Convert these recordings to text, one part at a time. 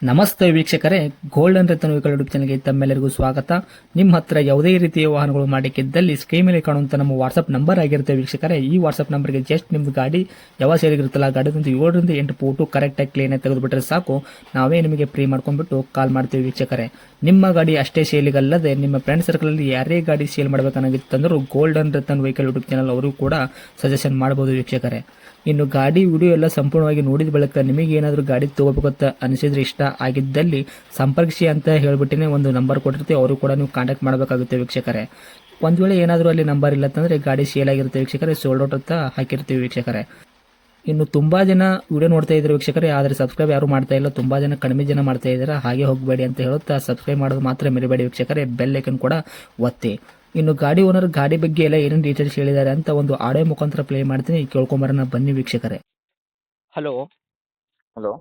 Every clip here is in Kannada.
ನಮಸ್ತೆ ವೀಕ್ಷಕರೇ, ಗೋಲ್ಡನ್ ರತನ್ ವೆಹಿಕಲ್ ಯೂಟ್ಯೂಬ್ ಚಾನಲ್ಗೆ ತಮ್ಮೆಲ್ಲರಿಗೂ ಸ್ವಾಗತ. ನಿಮ್ಮ ಹತ್ರ ಯಾವುದೇ ರೀತಿಯ ವಾಹನಗಳು ಮಾಡಿಕ್ಕಿದ್ದಲ್ಲಿ ಸ್ಕ್ರೀನ್ ಮೇಲೆ ಕಾಣುವಂತ ನಮ್ಮ ವಾಟ್ಸ್ಆಪ್ ನಂಬರ್ ಆಗಿರುತ್ತೆ ವೀಕ್ಷಕರೇ. ಈ ವಾಟ್ಸ್ಆಪ್ ನಂಬರ್ಗೆ ಜಸ್ಟ್ ನಿಮ್ದು ಗಾಡಿ ಯಾವ ಸೇರಿಗಿರುತ್ತಲ್ಲ ಗಾಡಿದಂತ 7ರಿಂದ 8 ಫೋಟೋ ಕರೆಕ್ಟಾಗಿ ಕ್ಲೀನ್ ಆಗಿ ತೆಗೆದುಬಿಟ್ರೆ ಸಾಕು, ನಾವೇ ನಿಮಗೆ ಫ್ರೀ ಮಾಡ್ಕೊಂಡ್ಬಿಟ್ಟು ಕಾಲ್ ಮಾಡ್ತೀವಿ ವೀಕ್ಷಕರೇ. ನಿಮ್ಮ ಗಾಡಿ ಅಷ್ಟೇ ಸೇಲಿಗಲ್ಲದೆ ನಿಮ್ಮ ಫ್ರೆಂಡ್ ಸರ್ಕಲ್ ಅಲ್ಲಿ ಯಾರೇ ಗಾಡಿ ಸೇಲ್ ಮಾಡಬೇಕನ್ನಾಗಿತ್ತಂದ್ರೂ golden Ratan vehicle YouTube channel ಅವರು ಕೂಡ ಸಜೆಷನ್ ಮಾಡಬಹುದು ವೀಕ್ಷಕರೇ. ಇನ್ನು ಗಾಡಿ ವಿಡಿಯೋ ಎಲ್ಲ ಸಂಪೂರ್ಣವಾಗಿ ನೋಡಿದ ಬಳಿಕ ನಿಮಗೆ ಏನಾದರೂ ಗಾಡಿ ತಗೋಬೇಕಂತ ಅನಿಸಿದ್ರೆ, ಇಷ್ಟ ಆಗಿದ್ದಲ್ಲಿ ಸಂಪರ್ಕಿಸಿ ಅಂತ ಹೇಳ್ಬಿಟ್ಟಿನೇ ಒಂದು ನಂಬರ್ ಕೊಟ್ಟಿರ್ತೀವಿ, ಅವರು ಕೂಡ ನೀವು ಕಾಂಟ್ಯಾಕ್ಟ್ ಮಾಡಬೇಕಾಗುತ್ತೆ ವೀಕ್ಷಕರೇ. ಒಂದು ವೇಳೆ ಏನಾದರೂ ಅಲ್ಲಿ ನಂಬರ್ ಇಲ್ಲ ಅಂತಂದರೆ ಗಾಡಿ ಸೇಲ್ ಆಗಿರುತ್ತೆ ವೀಕ್ಷಕರೇ, ಸೋಲ್ಡ್ ಔಟ್ ಅಂತ ಹಾಕಿರ್ತೀವಿ ವೀಕ್ಷಕರೇ. ಇನ್ನು ತುಂಬ ಜನ ವಿಡಿಯೋ ನೋಡ್ತಾ ಇದ್ದಾರೆ ವೀಕ್ಷಕರೇ, ಆದರೆ ಸಬ್ಸ್ಕ್ರೈಬ್ ಯಾರು ಮಾಡ್ತಾ ಇಲ್ಲ, ತುಂಬ ಜನ ಕಡಿಮೆ ಜನ ಮಾಡ್ತಾ ಇದ್ದಾರೆ. ಹಾಗೆ ಹೋಗಬೇಡಿ ಅಂತ ಹೇಳುತ್ತಾ ಸಬ್ಸ್ಕ್ರೈಬ್ ಮಾಡೋದು ಮಾತ್ರ ಮರಿಬೇಡಿ ವೀಕ್ಷಕರೇ, ಬೆಲ್ ಐಕನ್ ಕೂಡ ಒತ್ತಿ. ಇನ್ನು ಗಾಡಿ ಓನರ್ ಗಾಡಿ ಬಗ್ಗೆ ಎಲ್ಲ ಏನೇನು ಡೀಟೇಲ್ಸ್ ಹೇಳಿದ್ದಾರೆ ಅಂತ ಒಂದು ಆಡಿಯೋ ಮುಖಾಂತರ ಪ್ಲೇ ಮಾಡ್ತೀನಿ, ಕೇಳ್ಕೊಂಬರೋಣ ಬನ್ನಿ ವೀಕ್ಷಕರೇ. ಹಲೋ ಹಲೋ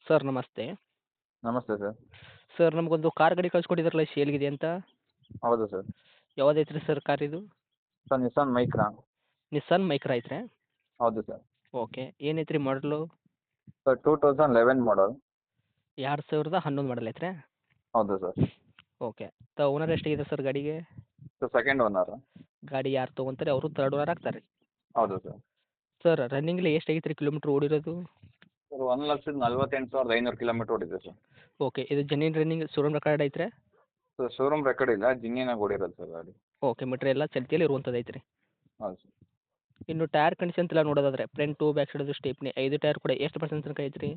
ಸರ್, ನಮಸ್ತೆ. ನಮಸ್ತೆ ಸರ್. ಸರ್, ನಮಗೊಂದು ಕಾರ್ ಗಾಡಿ ಕಳ್ಸಿಕೊಟ್ಟಿದ್ರಲ್ಲ, ಸೇಲ್ಗಿದೆ ಅಂತ. ಹೌದು ಸರ್. ಯಾವುದೈತ್ರಿ ಸರ್ ಕಾರ್ ಇದು? Sir Nissan Micra. Nissan Micra ಐತ್ರಿ? ಹೌದು ಸರ್. ಓಕೆ, ಏನೈತ್ರಿ ಮಾಡಲು? ಸರ್ 2011 ಮಾಡಲ್. 2011 ಮಾಡಲ್ ಐತ್ರಿ? ಹೌದು ಸರ್. ಓಕೆ, ಓನರ್ ಎಷ್ಟಾಗಿದೆ ಸರ್ ಗಾಡಿಗೆ? Sir second owner. ಗಾಡಿ ಯಾರು ತೊಗೊಂತಾರೆ ಅವರು ತರ್ಡ್ ಓನರ್ ಆಗ್ತಾರೆ? ಹೌದು ಸರ್. ಸರ್, ರನ್ನಿಂಗ್ಲಿ ಎಷ್ಟಾಗೈತೆ ರೀ ಕಿಲೋಮೀಟ್ರ್ ಓಡಿರೋದು? ಸರ್ 1,48,500 ಕಿಲೋಮೀಟರ್ ಓಡಿದೆ ಸರ್. ಓಕೆ, ಇದು ಜೆನ್ಯೂನ್ ರನ್ನಿಂಗ್ ಶೋರೂಮ್ ರೆಕಾರ್ಡ್ ಐತ್ರಿ? ಸರ್ ಶೋರೂಮ್ ರೆಕಾರ್ಡ್ ಇಲ್ಲ, ಜಿನ್ನಿನಾಗ ಓಡಿರೋದು ಸರ್ ಗಾಡಿ. ಓಕೆ, ಮೀಟ್ರ್ ಎಲ್ಲ ಚಲ್ತಿಯಲ್ಲಿ ಇರುವಂಥದ್ದು ಐತ್ರಿ. ಹೌದು ಸರ್. ಇನ್ನು ಟೈರ್ ಕಂಡೀಷನ್ ಎಲ್ಲ ನೋಡೋದಾದ್ರೆ front back side stepney 5 tyre ಕೂಡ ಎಷ್ಟು ಪರ್ಸೆಂಟ್ ತನಕ ಐತ್ರಿ?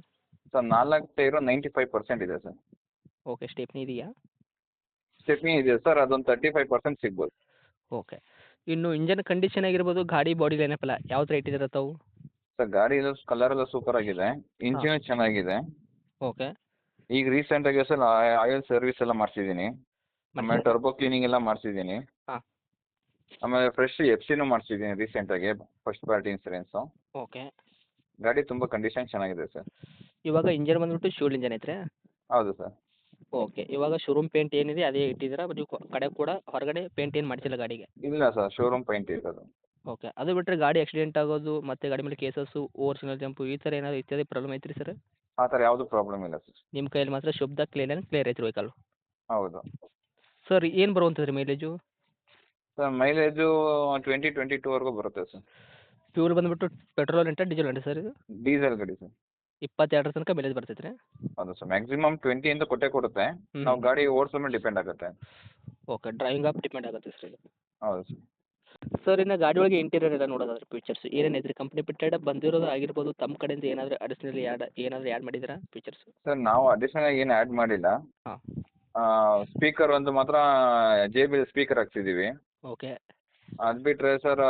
ಸರ್ 4 ಟೈರು 95% ಇದೆ ಸರ್. ಓಕೆ, ಸ್ಟೇಪ್ನಿ ಇದೆಯಾ? ಸ್ಟೆಪ್ನಿ ಇದೆ ಸರ್, ಅದೊಂದು 35% ಸಿಗ್ಬೋದು. ಓಕೆ, ಇನ್ನು ಇಂಜನ್ ಕಂಡೀಷನ್ ಆಗಿರ್ಬೋದು, ಗಾಡಿ ಬಾಡಿ ಲೈನಪ್ಪಲ್ಲ ಯಾವ್ದು ರೇಟ್ ಇದೆ ತಾವು? ಸರ್ ಗಾಡಿ ಎಲ್ಲ ಕಲರ್ ಎಲ್ಲ ಸೂಪರ್ ಆಗಿದೆ, ಇಂಜಿನ್ ಚೆನ್ನಾಗಿದೆ. ಓಕೆ, ಈಗ ರೀಸೆಂಟಾಗಿ ಸರ್ ಆಯಿಲ್ ಸರ್ವಿಸ್ ಎಲ್ಲ ಮಾಡಿಸಿದ್ದೀನಿ, ಆಮೇಲೆ ಟರ್ಬೋ ಕ್ಲೀನಿಂಗ್ ಎಲ್ಲ ಮಾಡಿಸಿದ್ದೀನಿ. ಹಾಂ. ಆಮೇಲೆ ಫ್ರೆಶ್ ಎಫ್ಸಿನೂ ಮಾಡಿಸಿದ್ದೀನಿ ರೀಸೆಂಟಾಗಿ, ಫಸ್ಟ್ ಪಾರ್ಟಿ ಇನ್ಸೂರೆನ್ಸು. ಓಕೆ, ಗಾಡಿ ತುಂಬ ಕಂಡೀಷನ್ ಚೆನ್ನಾಗಿದೆ ಸರ್. ಇವಾಗ ಇಂಜನ್ ಬಂದ್ಬಿಟ್ಟು ಶೂಲ್ ಇಂಜನ್ ಐತ್ರಿ? ಹೌದು ಸರ್. ಓಕೆ, ಇವಾಗ ಶೋರೂಮ್ ಪೇಂಟ್ ಏನಿದೆ ಅದೇ ಇಟ್ಟಿದ್ದೀರಾ, ನೀವು ಕಡೆ ಕೂಡ ಹೊರಗಡೆ ಪೇಂಟ್ ಏನು ಮಾಡಿಸಿಲ್ಲ ಗಾಡಿಗೆ? ಇಲ್ಲ ಸರ್, ಶೋರೂಮ್ ಪೇಂಟ್ ಇರೋದು. ಓಕೆ, ಅದು ಬಿಟ್ಟರೆ ಗಾಡಿ ಆಕ್ಸಿಡೆಂಟ್ ಆಗೋದು ಮತ್ತು ಗಾಡಿ ಮೇಲೆ ಕೇಸಸ್ಸು, ಓವರ್ ಸಿಗ್ನಲ್ ಜಂಪು ಈ ಥರ ಏನಾದರೂ ಇತ್ಯಾದಿ ಪ್ರಾಬ್ಲಮ್ ಐತ್ರಿ ಸರ್? ಆ ಥರ ಯಾವುದೂ ಪ್ರಾಬ್ಲಮ್ ಇಲ್ಲ ಸರ್. ನಿಮ್ಮ ಕೈಯಲ್ಲಿ ಮಾತ್ರ ಶುದ್ಧ ಕ್ಲಿಯರ್ ಐತ್ರಿ ವೆಹಿಕಲ್? ಹೌದು ಸರ್, ಏನು ಬರುವಂಥದ್ದು ರೀ ಮೈಲೇಜು? ಸರ್ ಮೈಲೇಜು 20-22ವರೆಗೂ ಬರುತ್ತೆ ಸರ್. ಫ್ಯೂಲ್ ಬಂದುಬಿಟ್ಟು ಪೆಟ್ರೋಲ್ ಅಂಟ ಡೀಸೆಲ್ ಅಂಟ ಸರ್ ಇದು? ಡೀಸೆಲ್ ಗಾಡಿ ಸರ್. 22 ತನಕ ಮೈಲೇಜ್ ಬರ್ತೈತೆ ರೀ? ಹೌದು ಸರ್, ಮ್ಯಾಕ್ಸಿಮಮ್ 20 ಇಂದ ಕೊಟ್ಟೇ ಕೊಡುತ್ತೆ. ನಾವು ಗಾಡಿ ಓಡಿಸೋ ಮೇಲೆ ಡಿಪೆಂಡ್ ಆಗುತ್ತೆ. ಓಕೆ, ಡ್ರೈವಿಂಗ್ ಅಪ್ ಡಿಪೆಂಡ್ ಆಗುತ್ತೆ ಸರ್ ಇದು? ಹೌದು ಸರ್. ಸರ್, ಇನ್ನು ಗಾಡಿ ಒಳಗೆ ಇಂಟೀರಿಯರ್ ಎಲ್ಲ ನೋಡೋದಾದ್ರೆ ಫೀಚರ್ಸ್ ಏನೇನು ಐತ್ರಿ? ಕಂಪ್ನಿ ಬಿಟ್ಟೆಡ್ ಬಂದಿರೋದು ಆಗಿರ್ಬೋದು, ತಮ್ಮ ಕಡೆಯಿಂದ ಏನಾದರೂ ಅಡಿಷನಲ್ ಏನಾದರೂ ಆ್ಯಡ್ ಮಾಡಿದ್ದೀರಾ ಫೀಚರ್ಸ್? ಸರ್ ನಾವು ಅಡಿಷನಲ್ ಏನು ಆ್ಯಡ್ ಮಾಡಿಲ್ಲ. ಹಾಂ. ಸ್ಪೀಕರ್ ಒಂದು ಮಾತ್ರ JBL ಸ್ಪೀಕರ್ ಹಾಕ್ಸಿದ್ದೀವಿ. ಓಕೆ. ಅದು ಬಿಟ್ಟರೆ ಸರ್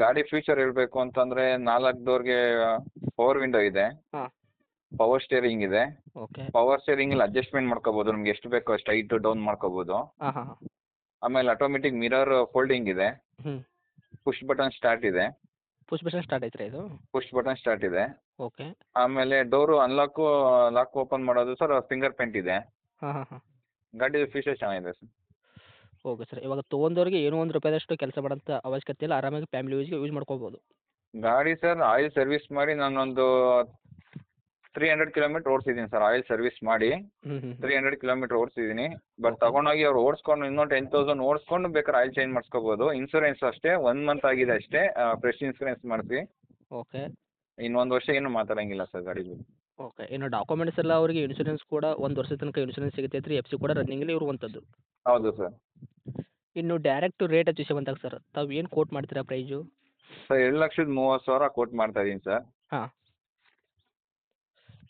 ಗಾಡಿ ಫ್ಯೂಚರ್ ಹೇಳಬೇಕು ಅಂತಂದರೆ 4 ಡೋರ್ಗೆ ಪವರ್ ವಿಂಡೋ ಇದೆ. ಹಾಂ. ಪವರ್ ಸ್ಟೇರಿಂಗ್ ಇದೆ. ಓಕೆ. ಪವರ್ ಸ್ಟೇರಿಂಗಲ್ಲಿ ಅಡ್ಜಸ್ಟ್ಮೆಂಟ್ ಮಾಡ್ಕೋಬೋದು, ನಮ್ಗೆ ಎಷ್ಟು ಬೇಕೋ ಅಷ್ಟು ಹೈಟ್ ಡೌನ್ ಮಾಡ್ಕೋಬೋದು. ಹಾಂ ಹಾಂ ಹಾಂ. ಆಮೇಲೆ ಆಟೋಮೆಟಿಕ್ ಮಿರರ್ ಫೋಲ್ಡಿಂಗ್ ಇದೆ. ಹ್ಞೂ. ಪುಷ್ ಬಟನ್ ಸ್ಟಾರ್ಟ್ ಇದೆ. ಪುಷ್ ಬಟನ್ ಸ್ಟಾರ್ಟ್ ಐತ್ರಿ ಇದು? ಪುಷ್ ಬಟನ್ ಸ್ಟಾರ್ಟ್ ಇದೆ. ಓಕೆ. ಆಮೇಲೆ ಡೋರು ಲಾಕ್ ಓಪನ್ ಮಾಡೋದು ಸರ್ ಫಿಂಗರ್ ಪ್ರಿಂಟ್ ಇದೆ. ಹಾಂ ಹಾಂ ಹಾಂ. ಗಾಡಿ ಫೀಚರ್ ಚೆನ್ನಾಗಿದೆ ಸರ್. ಓಕೆ ಸರ್, ಇವಾಗ ತೊಗೊಂಡವ್ರಿಗೆ ಏನೋ ಒಂದು ರೂಪಾಯಿದಷ್ಟು ಕೆಲಸ ಮಾಡೋಂಥ ಅವಶ್ಯಕತೆ ಇಲ್ಲ, ಆರಾಮಾಗಿ ಫ್ಯಾಮಿಲಿ ಯೂಸ್ ಮಾಡ್ಕೋಬೋದು. ಗಾಡಿ ಸರ್ ಆಯಿಲ್ ಸರ್ವಿಸ್ ಮಾಡಿ ನಾನೊಂದು 300 ಕಿಲೋಮೀಟ್ರ್ ಓಡಿಸಿದ್ದೀನಿ ಸರ್. ಆಯಿಲ್ ಸರ್ವಿಸ್ ಮಾಡಿ ಹ್ಞೂ ಹ್ಞೂ. 300 ಕಿಲೋಮೀಟ್ರ್ ಓಡಿಸಿದ್ದೀನಿ. ಬಟ್ ತಗೊಂಡೋಗಿ ಅವ್ರು ಓಡಿಸ್ಕೊಂಡು ಇನ್ನೊಂದು 10,000 ಓಡಿಸ್ಕೊಂಡು ಬೇಕಾದ್ರೆ ಆಯಿಲ್ ಚೇಂಜ್ ಮಾಡಿಸ್ಕೋಬೋದು. ಇನ್ಸೂರೆನ್ಸ್ ಅಷ್ಟೇ 1 ಮಂತ್ ಆಗಿದೆ ಅಷ್ಟೇ, ಫ್ರೆಶ್ ಇನ್ಸೂರೆನ್ಸ್ ಮಾಡಿಸಿ. ಓಕೆ. ಇನ್ನೊಂದು ವರ್ಷ ಏನು ಮಾತಾಡೋಂಗಿಲ್ಲ ಸರ್ ಗಾಡಿ ಬಗ್ಗೆ. ಓಕೆ, ಇನ್ನು ಡಾಕ್ಯುಮೆಂಟ್ಸ್ ಎಲ್ಲ ಅವರಿಗೆ ಇನ್ಶೂರೆನ್ಸ್ ಕೂಡ 1 ವರ್ಷದ ತನಕ ಇನ್ಶೂರೆನ್ಸ್ ಸಿಗುತ್ತೆ ರೀ, FC ಕೂಡ ರನ್ನಿಂಗಲ್ಲಿ ಇರುವಂಥದ್ದು. ಹೌದು ಸರ್. ಇನ್ನು ಡೈರೆಕ್ಟ್ ರೇಟ್ ವಿಷಯ ಬಂದಾಗ ಸರ್, ತಾವು ಏನು ಕೋಟ್ ಮಾಡ್ತೀರಾ ಪ್ರೈಸು? ಸರ್ 2,30,000 ಕೋಟ್ ಮಾಡ್ತಾ ಇದ್ದೀನಿ ಸರ್. ಹಾಂ.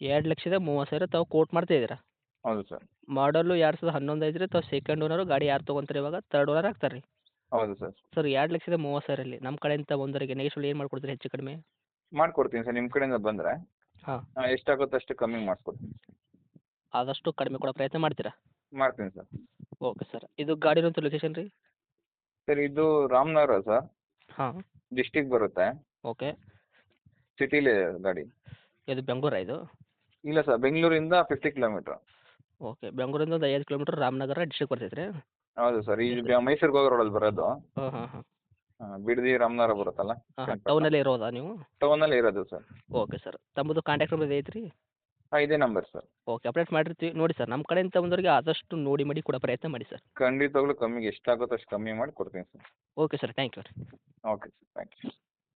2,30,000 ತಾವು ಕೋಟ್ ಮಾಡ್ತಾ ಇದ್ದೀರಾ? ಹೌದು ಸರ್. ಮಾಡಲು 2011 ಐತ್ರಿ, ತಾವು ಸೆಕೆಂಡ್ ಓನರು. ಗಾಡಿ ಯಾರು ತೊಗೊಂತಾರೆ ಇವಾಗ ತರ್ಡ್ ಓನರ್ ಆಗ್ತಾರೆ ರೀ? ಹೌದು ಸರ್. ಸರ್, 2,30,000 ನಮ್ಮ ಕಡೆಯಿಂದ ಬಂದವರಿಗೆ ನೆಗೆಶ್ವಲ್ ಏನು ಮಾಡ್ಕೊಡ್ತೀರಿ ಹೆಚ್ಚು ಕಡಿಮೆ? ಮಾಡ್ಕೊಡ್ತೀನಿ ಸರ್, ನಿಮ್ಮ ಕಡೆಯಿಂದ ಬಂದರೆ ಹಾಂ. ಎಷ್ಟಾಗುತ್ತೋ ಅಷ್ಟು ಕಮ್ಮಿ ಮಾಡಿಸ್ಕೊಡ್ತೀನಿ. ಆದಷ್ಟು ಕಡಿಮೆ ಕೊಡೋ ಪ್ರಯತ್ನ ಮಾಡ್ತೀರಾ? ಮಾಡ್ತೀನಿ ಸರ್. ಓಕೆ ಸರ್, ಇದು ಗಾಡಿ ಇರುವಂಥ ಲೊಕೇಶನ್ ರೀ? ಸರ್ ಇದು ರಾಮನಗರ ಸರ್, ಹಾಂ. ಡಿಸ್ಟಿಕ್ ಬರುತ್ತೆ. ಓಕೆ. ಸಿಟಿಲಿ ಗಾಡಿ. ಇದು ಬೆಂಗಳೂರಾ ಇದು? ಇಲ್ಲ ಸರ್, ಬೆಂಗಳೂರಿಂದ 50 ಕಿಲೋಮೀಟ್ರ್. ಓಕೆ, ಬೆಂಗಳೂರಿಂದ ಒಂದು 5 ಕಿಲೋಮೀಟ್ರ್ ರಾಮನಗರ ಡಿಸ್ಟ್ರಿಕ್ಟ್ ಬರ್ತೈತೆ ರೀ? ಹೌದು ಸರ್, ಈ ಮೈಸೂರಿಗೆ ಹೋಗೋ ರೋಡಲ್ಲಿ ಬರೋದು. ಹಾಂ ಹಾಂ ಹಾಂ. ಬಿಡದಿ ರಾಮನಗರ ಬರುತ್ತಲ್ಲ, ಹಾಂ ಹಾಂ, ಟೌನಲ್ಲೇ ಇರೋದಾ ನೀವು? ಟೌನಲ್ಲೇ ಇರೋದು ಸರ್. ಓಕೆ ಸರ್, ತಮ್ಮದು ಕಾಂಟ್ಯಾಕ್ಟ್ ನಂಬರ್ ಐತೆ ರೀ? ಇದೇ ನಂಬರ್ ಸರ್. ಓಕೆ ಅಪ್ಡೇಟ್ ಮಾಡಿರ್ತೀವಿ ನೋಡಿ ಸರ್, ನಮ್ಮ ಕಡೆಯಿಂದ ಬಂದವರಿಗೆ ಆದಷ್ಟು ನೋಡಿ ಮಾಡಿ ಕೊಡೋ ಪ್ರಯತ್ನ ಮಾಡಿ ಸರ್. ಖಂಡಿತವಾಗ್ಲೂ ಕಮ್ಮಿಗೆ ಎಷ್ಟಾಗುತ್ತೋ ಅಷ್ಟು ಕಮ್ಮಿ ಮಾಡಿ ಕೊಡ್ತೀನಿ sir. Okay sir, thank you ರೀ. ಓಕೆ.